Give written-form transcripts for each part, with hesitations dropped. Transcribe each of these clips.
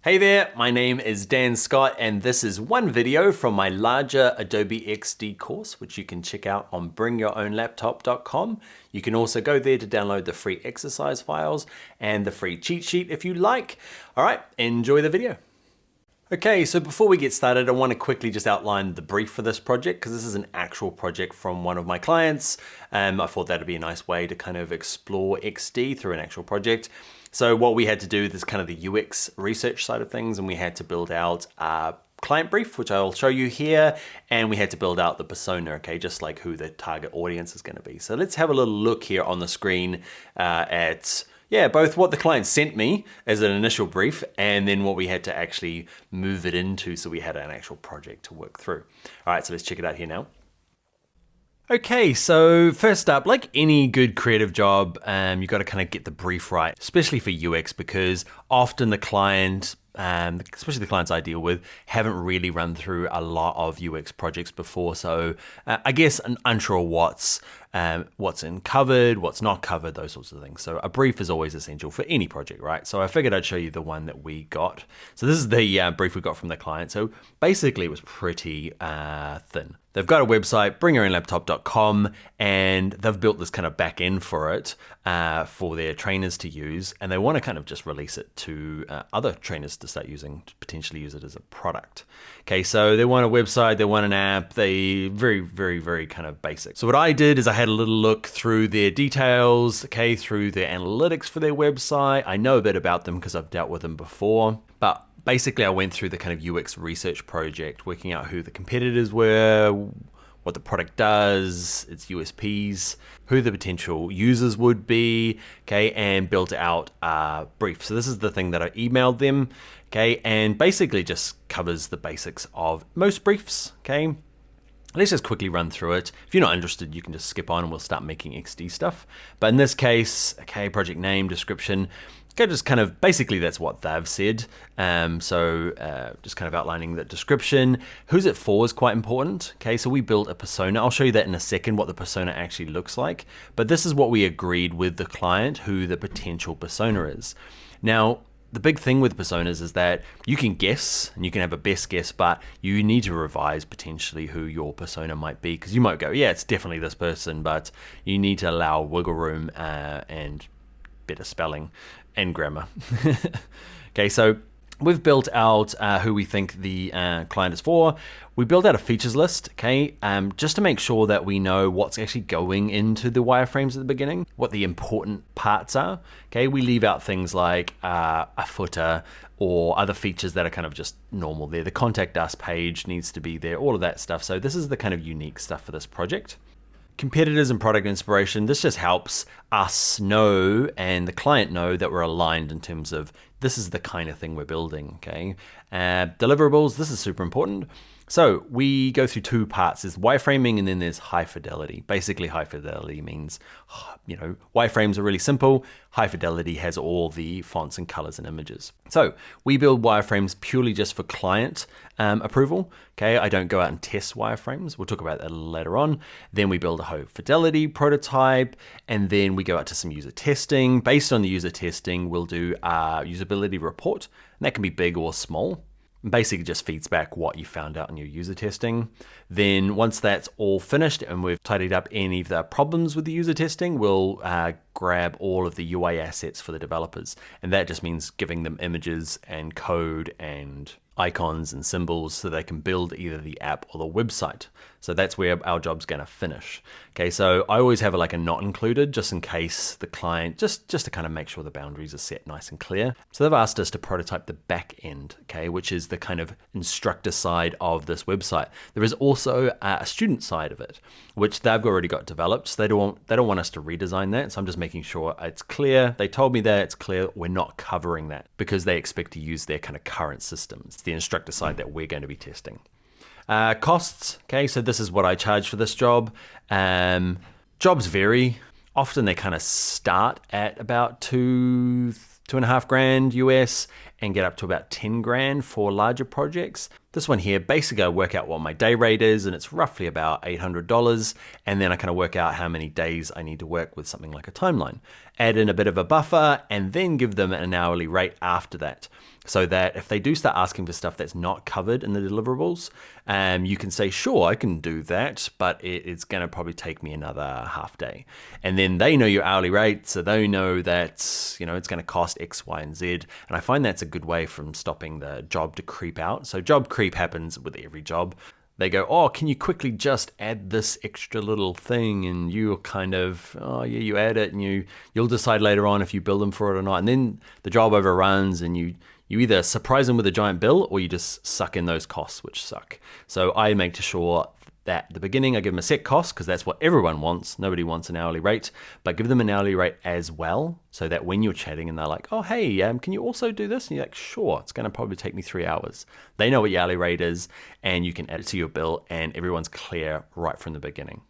Hey there, my name is Dan Scott, and this is one video from my larger Adobe XD course, which you can check out on bringyourownlaptop.com. You can also go there to download the free exercise files and the free cheat sheet if you like. All right, enjoy the video. Okay, so before we get started, I want to quickly just outline the brief for this project because this is an actual project from one of my clients. I thought that'd be a nice way to kind of explore XD through an actual project. So what we had to do is kind of the UX research side of things, and we had to build out a client brief, which I'll show you here, and we had to build out the persona, okay, just like who the target audience is going to be. So let's have a little look here on the screen at both what the client sent me as an initial brief and then what we had to actually move it into so we had an actual project to work through. All right, so let's check it out here now. Okay, so first up, like any good creative job, you got to kind of get the brief right, especially for UX, because often the client, especially the clients I deal with, haven't really run through a lot of UX projects before. So I guess unsure what's in covered, what's not covered, those sorts of things. So a brief is always essential for any project, right? So I figured I'd show you the one that we got. So this is the brief we got from the client. So basically it was pretty thin. They've got a website, bringyourownlaptop.com, and they've built this kind of back end for it for their trainers to use, and they want to kind of just release it to other trainers to start using, to potentially use it as a product. Okay, so they want a website, they want an app, they very kind of basic. So what I did is I had a little look through their details, okay, through their analytics for their website. I know a bit about them because I've dealt with them before, but basically, I went through the kind of UX research project, working out who the competitors were, what the product does, its USPs, who the potential users would be, okay, and built out a brief. So this is the thing that I emailed them, okay, and basically just covers the basics of most briefs, okay. Let's just quickly run through it. If you're not interested, you can just skip on and we'll start making XD stuff. But in this case, okay, project name, description, okay, just kind of, basically that's what they've said. Just kind of outlining the description. Who's it for is quite important. Okay, so we built a persona. I'll show you that in a second, what the persona actually looks like. But this is what we agreed with the client, who the potential persona is. Now, the big thing with personas is that you can guess and you can have a best guess, but you need to revise potentially who your persona might be, because you might go, yeah, it's definitely this person, but you need to allow wiggle room and better spelling and grammar. Okay, so we've built out who we think the client is for. We built out a features list, okay, just to make sure that we know what's actually going into the wireframes at the beginning, what the important parts are. Okay, we leave out things like a footer or other features that are kind of just normal there. The contact us page needs to be there, all of that stuff. So this is the kind of unique stuff for this project. Competitors and product inspiration, this just helps us know and the client know that we're aligned in terms of this is the kind of thing we're building, okay? Deliverables, this is super important. So we go through two parts. There's wireframing and then there's high fidelity. Basically, high fidelity means, wireframes are really simple. High fidelity has all the fonts and colors and images. So we build wireframes purely just for client approval. Okay, I don't go out and test wireframes. We'll talk about that later on. Then we build a high fidelity prototype, and then we go out to some user testing. Based on the user testing, we'll do a usability report, and that can be big or small. Basically just feeds back what you found out in your user testing. Then once that's all finished and we've tidied up any of the problems with the user testing, we'll grab all of the UI assets for the developers. And that just means giving them images and code and icons and symbols so they can build either the app or the website. So that's where our job's gonna finish. Okay, so I always have a not included just in case the client, just to kind of make sure the boundaries are set nice and clear. So they've asked us to prototype the back end, okay, which is the kind of instructor side of this website. There is also a student side of it, which they've already got developed. So they don't want us to redesign that. So I'm just making sure it's clear. They told me that it's clear. We're not covering that because they expect to use their kind of current systems. It's the instructor side that we're going to be testing. Costs, okay, so this is what I charge for this job. Jobs vary. Often they kind of start at about $2.5 grand US and get up to about 10 grand for larger projects. This one here, basically I work out what my day rate is, and it's roughly about $800. And then I kind of work out how many days I need to work with something like a timeline. Add in a bit of a buffer, and then give them an hourly rate after that. So that if they do start asking for stuff that's not covered in the deliverables, you can say, sure, I can do that, but it's going to probably take me another half day. And then they know your hourly rate, so they know that it's going to cost X, Y, and Z. And I find that's a good way from stopping the job to creep out. So job creep happens with every job. They go, oh, can you quickly just add this extra little thing? And you're kind of, oh yeah, you add it, and you'll decide later on if you bill them for it or not. And then the job overruns, and you either surprise them with a giant bill, or you just suck in those costs, which suck. So I make sure that at the beginning I give them a set cost, because that's what everyone wants. Nobody wants an hourly rate, but give them an hourly rate as well, so that when you're chatting and they're like, oh, hey, can you also do this? And you're like, sure, it's going to probably take me 3 hours. They know what your hourly rate is, and you can add it to your bill, and everyone's clear right from the beginning.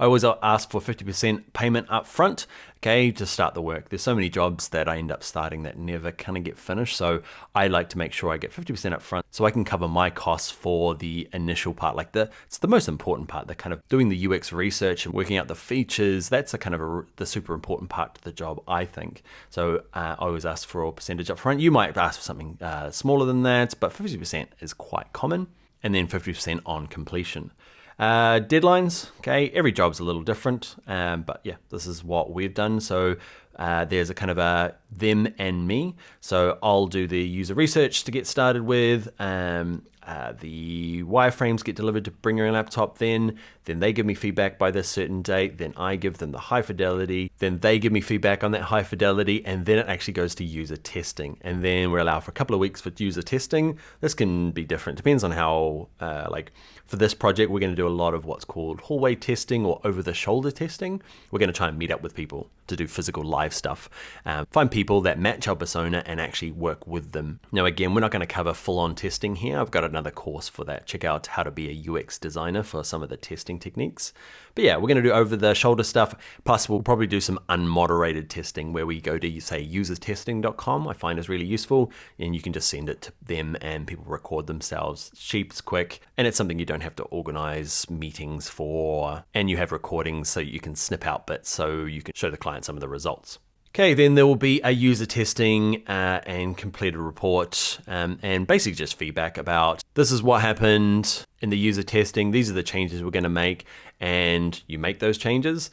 I always ask for 50% payment up front, okay, to start the work. There's so many jobs that I end up starting that never kind of get finished. So I like to make sure I get 50% up front so I can cover my costs for the initial part. Like it's the most important part, the kind of doing the UX research and working out the features. That's the super important part to the job, I think. So I always ask for a percentage up front. You might ask for something smaller than that, but 50% is quite common. And then 50% on completion. Deadlines, okay, every job's a little different, but yeah, this is what we've done. So there's a kind of a them and me. So I'll do the user research to get started with. The wireframes get delivered to bring your own laptop, then they give me feedback by this certain date, then I give them the high fidelity, then they give me feedback on that high fidelity, and then it actually goes to user testing. And then we're allowed for a couple of weeks for user testing. This can be different, depends on how, for this project, we're going to do a lot of what's called hallway testing or over-the-shoulder testing. We're going to try and meet up with people to do physical live stuff, find people that match our persona and actually work with them. Now, again, we're not going to cover full-on testing here. I've got another course for that. Check out how to be a UX designer for some of the testing techniques. But yeah, we're going to do over-the-shoulder stuff. Plus, we'll probably do some unmoderated testing where we go to, say, usertesting.com. I find is really useful, and you can just send it to them and people record themselves. It's cheap, it's quick, and it's something you don't have to organize meetings for, and you have recordings so you can snip out bits so you can show the client some of the results. Okay, then there will be a user testing and complete a report and basically just feedback about this is what happened in the user testing, these are the changes we're going to make, and you make those changes.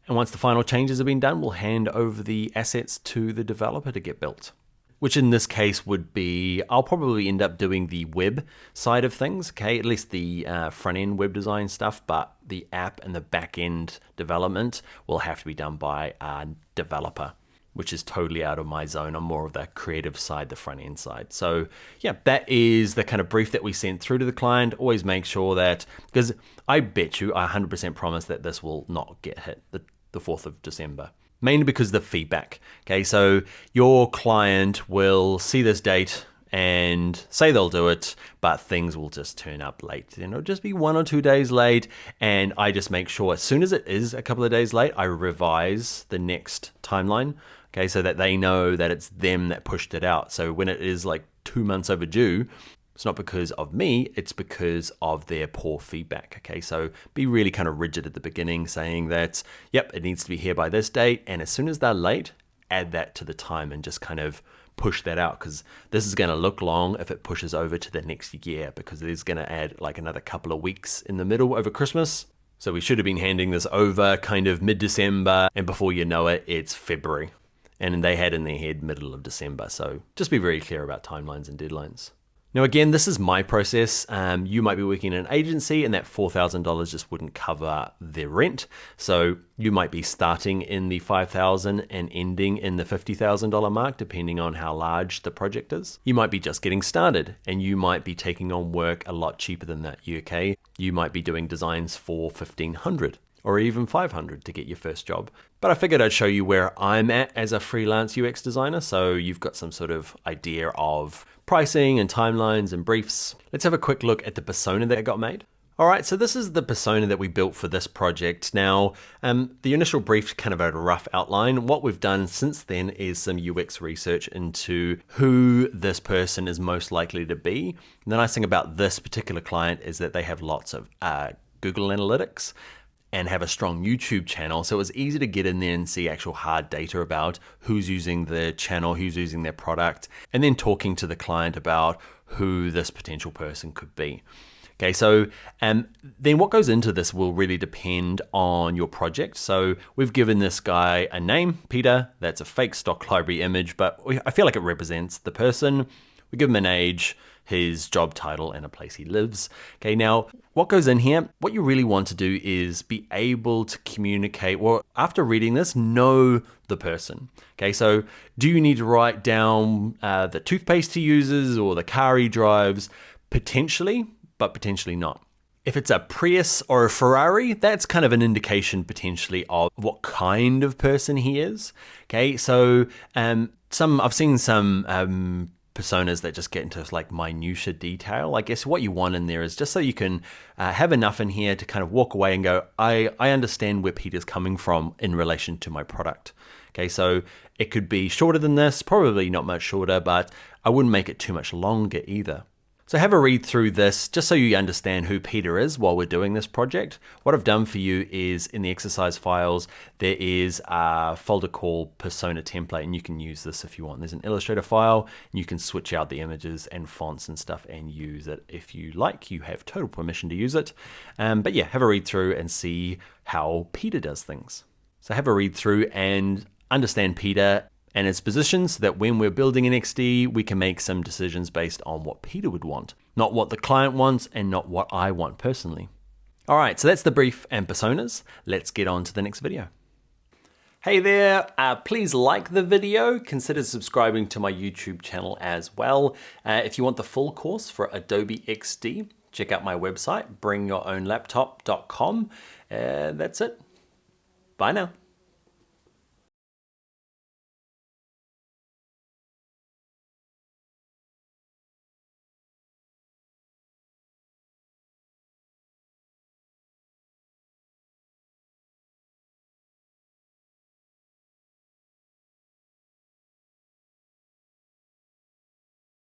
And once the final changes have been done, we'll hand over the assets to the developer to get built. Which in this case would be, I'll probably end up doing the web side of things, okay, at least the front-end web design stuff, but the app and the back-end development will have to be done by a developer, which is totally out of my zone. I'm more of the creative side, the front-end side. So yeah, that is the kind of brief that we sent through to the client. Always make sure that, because I bet you, I 100% promise that this will not get hit the 4th of December. Mainly because of the feedback. Okay, so your client will see this date and say they'll do it, but things will just turn up late. It'll just be 1 or 2 days late, and I just make sure as soon as it is a couple of days late, I revise the next timeline, okay, so that they know that it's them that pushed it out. So when it is like 2 months overdue, it's not because of me, it's because of their poor feedback, okay? So be really kind of rigid at the beginning, saying that, yep, it needs to be here by this date, and as soon as they're late, add that to the time and just kind of push that out, because this is going to look long if it pushes over to the next year, because it is going to add like another couple of weeks in the middle over Christmas. So we should have been handing this over kind of mid-December, and before you know it, it's February. And they had in their head middle of December. So just be very clear about timelines and deadlines. Now, again, this is my process. You might be working in an agency and that $4,000 just wouldn't cover their rent. So you might be starting in the $5,000 and ending in the $50,000 mark, depending on how large the project is. You might be just getting started and you might be taking on work a lot cheaper than that. UK, you might be doing designs for $1,500 or even $500 to get your first job. But I figured I'd show you where I'm at as a freelance UX designer, so you've got some sort of idea of pricing and timelines and briefs. Let's have a quick look at the persona that got made. All right, so this is the persona that we built for this project. Now, the initial brief kind of a rough outline. What we've done since then is some UX research into who this person is most likely to be. And the nice thing about this particular client is that they have lots of Google Analytics and have a strong YouTube channel. So it was easy to get in there and see actual hard data about who's using the channel, who's using their product, and then talking to the client about who this potential person could be. Okay, so then what goes into this will really depend on your project. So we've given this guy a name, Peter. That's a fake stock library image, but I feel like it represents the person. We give him an age, his job title, and a place he lives. Okay, now what goes in here, what you really want to do is be able to communicate, well, after reading this, know the person. Okay, so do you need to write down the toothpaste he uses or the car he drives? Potentially, but potentially not. If it's a Prius or a Ferrari, that's kind of an indication potentially of what kind of person he is. Okay, so I've seen some personas that just get into like minutia detail. I guess what you want in there is just so you can have enough in here to kind of walk away and go, I understand where Peter's coming from in relation to my product. Okay, so it could be shorter than this, probably not much shorter, but I wouldn't make it too much longer either. So have a read through this just so you understand who Peter is while we're doing this project. What I've done for you is in the exercise files, there is a folder called Persona Template, and you can use this if you want. There's an Illustrator file, and you can switch out the images and fonts and stuff and use it if you like. You have total permission to use it. But yeah, have a read through and see how Peter does things. So have a read through and understand Peter and its position so that when we're building an XD, we can make some decisions based on what Peter would want, not what the client wants and not what I want personally. All right, so that's the brief and personas. Let's get on to the next video. Hey there, please like the video, consider subscribing to my YouTube channel as well. If you want the full course for Adobe XD, check out my website, bringyourownlaptop.com. That's it. Bye now.